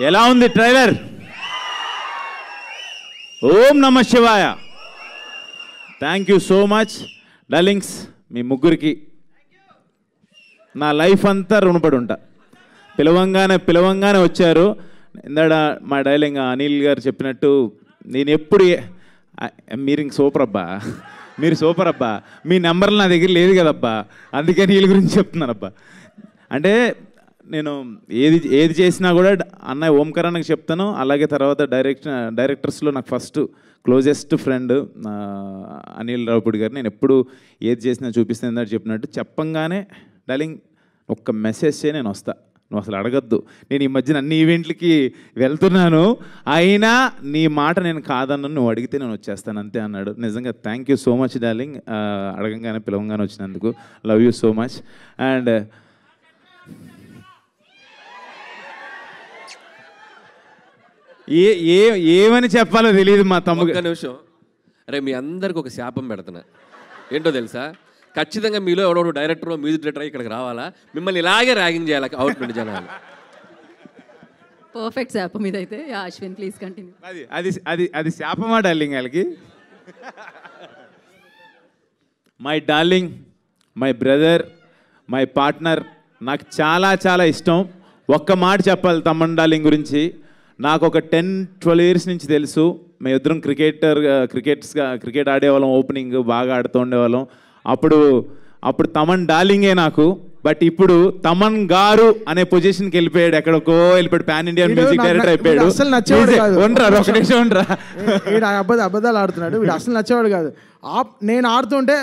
ఎలా ఉంది ట్రైలర్? ఓం నమ శివాయ. Thank you so much darlings. మీ ముగ్గురికి నా లైఫ్ అంతా రుణపడి ఉంటా. పిలవంగానే వచ్చారు. ఇందాడ మా డైలింగ్ అనిల్ గారు చెప్పినట్టు నేను ఎప్పుడు మీరు ఇంక సూపర్ అబ్బా, మీరు సూపర్ అబ్బా, మీ నెంబర్లు నా దగ్గర లేదు కదబ్బా, అందుకని వీళ్ళ గురించి చెప్తున్నానబ్బా. అంటే నేను ఏది చేసినా కూడా అన్నయ్య ఓంకారానికి చెప్తాను. అలాగే తర్వాత డైరెక్టర్స్లో నాకు first closest friend Anil Ravipudi గారు. నేను ఎప్పుడు ఏది చేసినా చూపిస్తాను అని చెప్పినట్టు చెప్పంగానే డార్లింగ్ ఒక్క మెసేజ్ చేయి నేను వస్తా, నువ్వు అసలు అడగద్దు. నేను ఈ మధ్యన అన్ని ఈవెంట్లకి వెళ్తున్నాను, అయినా నీ మాట నేను కాదన్నాను, నువ్వు అడిగితే నేను వచ్చేస్తాను అంతే అన్నాడు. నిజంగా thank you so much darling, అడగంగానే పిలవంగానే వచ్చినందుకు. Love you so much. And ఏమని చెప్పాలో తెలియదు మా తమ్ముడు. ఒక్క నిమిషం, అరే మీ అందరికి ఒక శాపం పెడుతున్నా. ఏంటో తెలుసా? ఖచ్చితంగా మీలో ఎవడో డైరెక్టర్ మ్యూజిక్ డైరెక్టర్ ఇక్కడికి రావాలా, మిమ్మల్ని ఇలాగే ర్యాగింగ్ చేయాలి అవుట్ నుండి జనాలు. పర్ఫెక్ట్ శాపం ఇదైతే. Ashwin please continue. అది శాపమా డార్లింగ్ వాళ్ళకి? My darling, my brother, my partner, నాకు చాలా చాలా ఇష్టం. ఒక్క మాట చెప్పాలి తమ్మన్ డార్లింగ్ గురించి. నాకు ఒక 10-12 ఇయర్స్ నుంచి తెలుసు. మేము ఇద్దరం క్రికెట్ ఆడేవాళ్ళం, ఓపెనింగ్ బాగా ఆడుతూ ఉండేవాళ్ళం. అప్పుడు తమన్ డార్లింగే నాకు. బట్ ఇప్పుడు తమన్ గారు అనే పొజిషన్కి వెళ్ళిపోయాడు, ఎక్కడికో వెళ్ళిపోయాడు, పాన్ ఇండియన్ మ్యూజిక్ డైరెక్టర్ అయిపోయాడు. ఒక నిమిషం ఉండరా, అబద్ధాలు ఆడుతున్నాడు వీడు, అసలు నచ్చేవాడు కాదు. నేను ఆడుతుంటే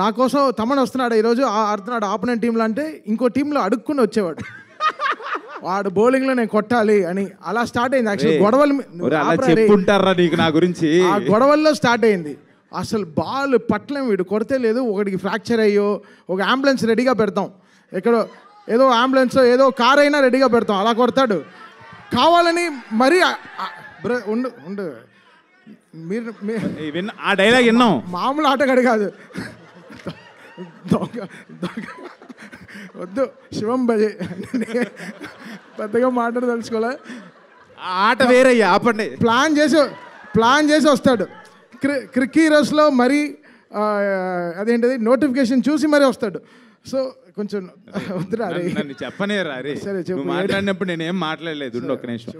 నా కోసం తమన్ వస్తున్నాడు ఈరోజు ఆడుతున్నాడు ఆపోనెంట్ టీంలో అంటే ఇంకో టీంలో అడుక్కుని వచ్చేవాడు. వాడు బౌలింగ్లో నేను కొట్టాలి అని అలా స్టార్ట్ అయింది. యాక్చువల్ గొడవలు చెప్పుంటారా నీకు నా గురించి? ఆ గొడవల్లో స్టార్ట్ అయింది. అసలు బాల్ పట్లం వీడు కొడితే లేదు, ఒకటికి ఫ్రాక్చర్ అయ్యో ఒక అంబులెన్స్ రెడీగా పెడతాం, ఎక్కడో ఏదో అంబులెన్స్ ఏదో కార్ అయినా రెడీగా పెడతాం, అలా కొడతాడు కావాలని. మరీ ఉండు మీరు ఆ డైలాగ్ విన్నాం. మామూలు ఆటగాడు కాదు, వద్దు శివం భజే పెద్దగా మాట్లాడదలుచుకోలే. ఆట వేరే ఆపండి. ప్లాన్ చేసి వస్తాడు. క్రిక్ హీరోస్లో మరీ అదేంటిది నోటిఫికేషన్ చూసి మరీ వస్తాడు. సో కొంచెం వద్దురా చెప్పనే రే. సరే మాట్లాడినప్పుడు నేనేం మాట్లాడలేదు. ఒక్క నిమిషం,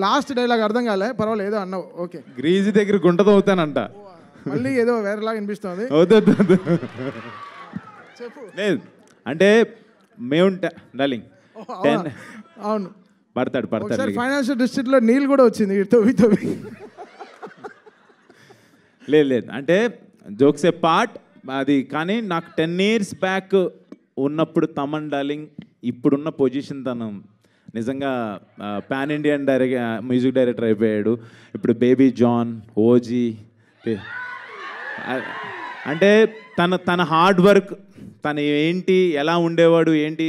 లాస్ట్ డైలాగ్ అర్థం కాలే, పర్వాలేదు ఏదో అన్నావు ఓకే. గ్రీజు దగ్గర గుంటతో అవుతానంట, మళ్ళీ ఏదో వేరేలాగా అనిపిస్తుంది. లేదు అంటే మేముంటా డార్లింగ్. అవును పడతాడు. ఫైనాన్షియల్ డిస్ట్రిక్ట్లో నీళ్ళు కూడా వచ్చింది లేదు అంటే జోక్స్ ఏ పార్ట్ అది. కానీ నాకు 10 years బ్యాక్ ఉన్నప్పుడు తమన్ డార్లింగ్ ఇప్పుడున్న పొజిషన్ తను నిజంగా పాన్ ఇండియన్ మ్యూజిక్ డైరెక్టర్ అయిపోయాడు. ఇప్పుడు బేబీ జాన్, ఓజీ, అంటే తన హార్డ్ వర్క్, తను ఏంటి, ఎలా ఉండేవాడు, ఏంటి,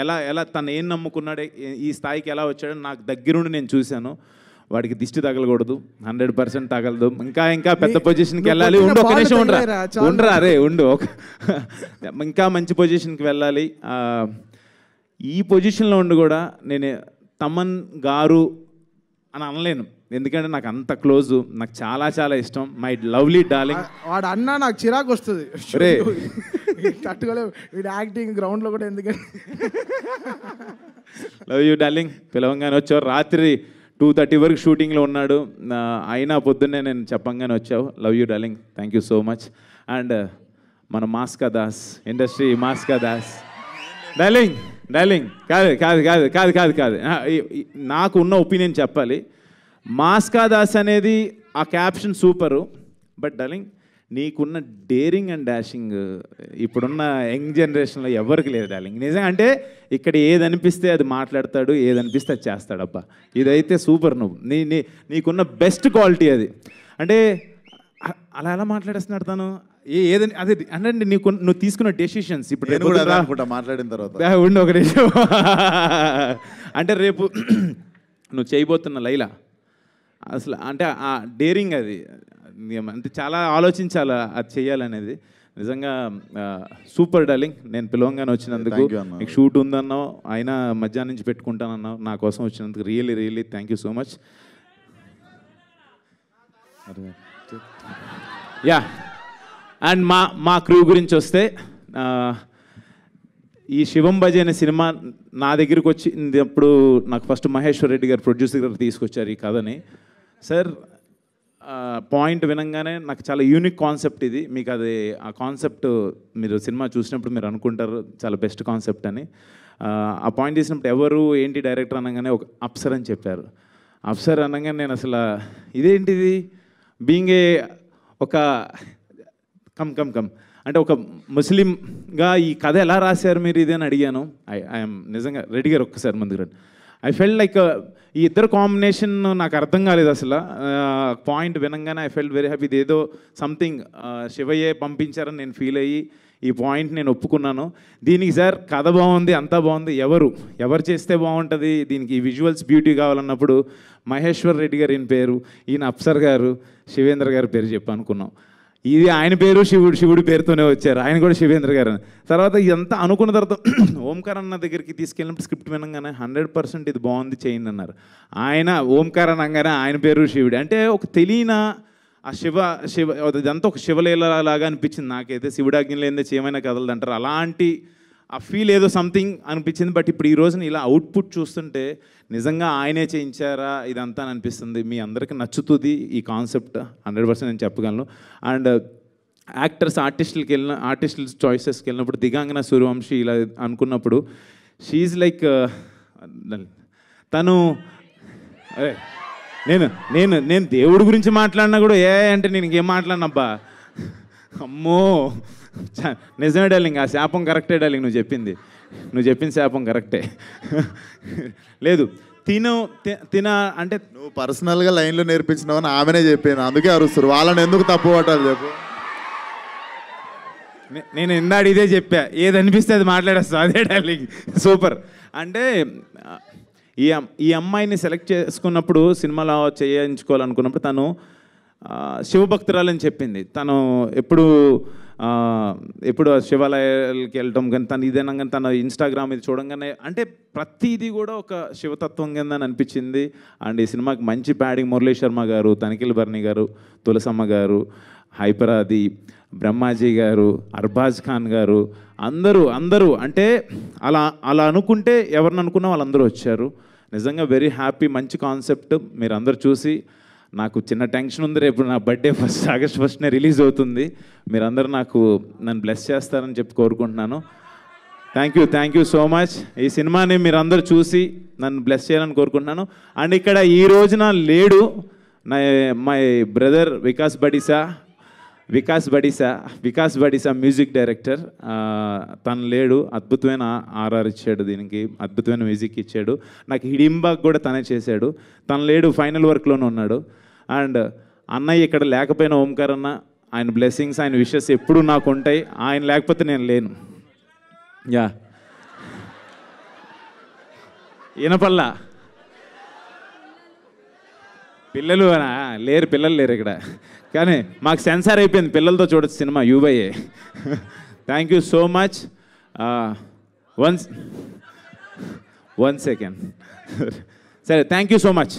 ఎలా తను ఏం నమ్ముకున్నాడు, ఈ స్థాయికి ఎలా వచ్చాడో నాకు దగ్గరుండి నేను చూశాను. వాడికి దిష్టి తగలకూడదు, 100% తగలదు. ఇంకా పెద్ద పొజిషన్కి వెళ్ళాలి. ఒక నిమిషం ఉండరా రే ఉండు, ఇంకా మంచి పొజిషన్కి వెళ్ళాలి. ఈ పొజిషన్లో ఉండి కూడా నేను తమన్ గారు అని అనలేను, ఎందుకంటే నాకు అంత క్లోజు, నాకు చాలా చాలా ఇష్టం. My lovely darling. వాడు అన్నా నాకు చిరాకు వస్తుంది రే, తట్టుకోలేవు వీడు యాక్టింగ్ గ్రౌండ్లో కూడా. ఎందుకంటే లవ్ యూ డార్లింగ్. పిలవంగానే వచ్చావు. రాత్రి 2:30 వరకు షూటింగ్లో ఉన్నాడు, అయినా పొద్దున్నే నేను చెప్పంగానే వచ్చావు. Love you darling, thank you so much. And మన మాస్కా దాస్, ఇండస్ట్రీ మాస్కా దాస్. డార్లింగ్ కాదు నాకు ఉన్న ఒపీనియన్ చెప్పాలి. మాస్కా దాస్ అనేది ఆ క్యాప్షన్ సూపరు. బట్ డార్లింగ్ నీకున్న డేరింగ్ అండ్ డాషింగ్ ఇప్పుడున్న యంగ్ జనరేషన్లో ఎవరికి లేదు డార్లింగ్. నిజంగా అంటే ఇక్కడ ఏది అనిపిస్తే అది మాట్లాడతాడు, ఏది అనిపిస్తే అది చేస్తాడబ్బా. ఇదైతే సూపర్. నీకున్న బెస్ట్ క్వాలిటీ అది. అంటే అలా ఎలా మాట్లాడేస్తున్నాడు తను, ఏదని అదే అంటే నువ్వు తీసుకున్న డెసిషన్స్. ఇప్పుడు మాట్లాడిన తర్వాత ఉండి ఒక నిమిషం, అంటే రేపు నువ్వు చేయబోతున్న లైలా అసలు అంటే ఆ డేరింగ్ అది అంటే చాలా ఆలోచించాలి అది చేయాలనేది. నిజంగా సూపర్ డార్లింగ్. నేను పిలవంగానే వచ్చినందుకు, Thank you అన్న. మీకు షూట్ ఉందన్నావు, అయినా మధ్యాహ్నం నుంచి పెట్టుకుంటానన్నావు, నా కోసం వచ్చినందుకు really really thank you so much. Yeah, and మా క్రూ గురించి వస్తే, ఈ శివం బజే అనే సినిమా నా దగ్గరికి వచ్చినప్పుడు నాకు ఫస్ట్ మహేశ్వర్ రెడ్డి గారు ప్రొడ్యూసర్ గారు తీసుకొచ్చారు ఈ కథని. సార్ పాయింట్ వినంగానే నాకు చాలా యూనిక్ కాన్సెప్ట్ ఇది, మీకు అది ఆ కాన్సెప్ట్ మీరు సినిమా చూసినప్పుడు మీరు అనుకుంటారు చాలా బెస్ట్ కాన్సెప్ట్ అని. ఆ పాయింట్ తీసినప్పుడు ఎవరు ఏంటి డైరెక్టర్ అనగానే ఒక అప్సర్ అని చెప్పారు. అప్సర్ అనగానే నేను అసలు ఇదేంటిది బీయింగ్ ఏ ఒక కమ్ అంటే ఒక ముస్లింగా ఈ కథ ఎలా రాశారు మీరు ఇది అని అడిగాను. ఐఎమ్ నిజంగా రెడ్డి గారు ఒక్కసారి ముందుకు రండి. ఐ ఫెల్ట్ లైక్ ఈ ఇద్దరు కాంబినేషన్ నాకు అర్థం కాలేదు అసలు. పాయింట్ వినంగానే ఐ ఫెల్ట్ వెరీ హ్యాపీ. ఇది ఏదో సంథింగ్ శివయ్యే పంపించారని నేను ఫీల్ అయ్యి ఈ పాయింట్ నేను ఒప్పుకున్నాను. దీనికి సార్ కథ బాగుంది, అంతా బాగుంది, ఎవరు చేస్తే బాగుంటుంది, దీనికి విజువల్స్ బ్యూటీ కావాలన్నప్పుడు మహేశ్వర్ రెడ్డి గారు ఈయన పేరు, ఈయన అప్సర్ గారు, శివేంద్ర గారి పేరు చెప్పి అనుకున్నాం. ఇది ఆయన పేరు శివుడి పేరుతోనే వచ్చారు, ఆయన కూడా శివేంద్ర గారు అని. తర్వాత ఇదంతా అనుకున్న తర్వాత ఓంకార్ అన్న దగ్గరికి తీసుకెళ్ళినప్పుడు స్క్రిప్ట్ వినగానే 100% ఇది బాగుంది చేయండి అన్నారు. ఆయన ఓంకార్ అనగానే ఆయన పేరు శివుడు అంటే ఒక తెలియన ఆ శివ ఇదంతా ఒక శివలీలలాగా అనిపించింది నాకైతే. శివుడాజ్ఞ లేనిదే చేయమైనా కదలదు అంటారు, అలాంటి ఆ ఫీల్ ఏదో సంథింగ్ అనిపించింది. బట్ ఇప్పుడు ఈ రోజున ఇలా అవుట్పుట్ చూస్తుంటే నిజంగా ఆయనే చేయించారా ఇదంతా అని అనిపిస్తుంది. మీ నచ్చుతుంది ఈ కాన్సెప్ట్ 100% నేను చెప్పగలను. అండ్ ఆర్టిస్టుల చాయిసెస్కి వెళ్ళినప్పుడు దిగాంగన సూర్యవంశీ ఇలా అనుకున్నప్పుడు షీఈ్ లైక్ తను నేను దేవుడి గురించి మాట్లాడినా కూడా అంటే నేను ఇంకేం మాట్లాడినబ్బా, అమ్మో నిజమే డార్లింగ్, ఆ శాపం కరెక్టే డార్లింగ్, నువ్వు చెప్పిన శాపం కరెక్టే. లేదు తిన అంటే నువ్వు పర్సనల్గా లైన్లో నేర్పించినావని ఆమెనే చెప్పాను, అందుకే అరుస్తారు. వాళ్ళని ఎందుకు తప్పు పట్టాలి చెప్పు. నేను ఇందాడు ఇదే చెప్పా, ఏది అనిపిస్తే అది మాట్లాడేస్తా, అదే డార్లింగ్ సూపర్. అంటే ఈ అమ్మాయిని సెలెక్ట్ చేసుకున్నప్పుడు సినిమాలో చేయించుకోవాలనుకున్నప్పుడు తను శివభక్తురాలని చెప్పింది. తను ఎప్పుడు శివాలయాలకి వెళ్ళటం కానీ తను ఇదేనా కానీ తన ఇన్స్టాగ్రామ్ ఇది చూడంగానే అంటే ప్రతిదీ కూడా ఒక శివతత్వం కింద అనిపించింది. అండ్ ఈ సినిమాకి మంచి ప్యాడింగ్ మురళీ శర్మ గారు, తనిఖీల్ బర్ని గారు, తులసమ్మ గారు, హైపరాది, బ్రహ్మాజీ గారు, అర్బాజ్ ఖాన్ గారు, అందరూ అంటే అలా అనుకుంటే ఎవరిని అనుకున్నా వాళ్ళందరూ వచ్చారు. నిజంగా వెరీ హ్యాపీ. మంచి కాన్సెప్ట్. మీరు అందరు చూసి, నాకు చిన్న టెన్షన్ ఉంది, రేపు నా బర్త్డే ఆగస్ట్ 1 రిలీజ్ అవుతుంది. మీరందరూ నన్ను బ్లెస్ చేస్తారని చెప్పి కోరుకుంటున్నాను. Thank you so much. ఈ సినిమాని మీరందరూ చూసి నన్ను బ్లెస్ చేయాలని కోరుకుంటున్నాను. అండ్ ఇక్కడ ఈ రోజున లేడు my brother Vikas Badisa music director. తను లేడు, అద్భుతమైన ఆర్ఆర్ ఇచ్చాడు, దీనికి అద్భుతమైన మ్యూజిక్ ఇచ్చాడు. నాకు హిడింబాగ్ కూడా తనే చేశాడు. తను లేడు, ఫైనల్ వర్క్లోనే ఉన్నాడు. అండ్ అన్నయ్య ఇక్కడ లేకపోయినా ఓంకార్ అన్న, ఆయన బ్లెస్సింగ్స్, ఆయన విషెస్ ఎప్పుడూ నాకు ఉంటాయి. ఆయన లేకపోతే నేను లేను. యా వినపల్లా పిల్లలు లేరు ఇక్కడ, కానీ మాకు సెన్సార్ అయిపోయింది, పిల్లలతో చూడొచ్చు cinema యూబైఏ. Thank you so much. One second సరే, థ్యాంక్ యూ సో మచ్.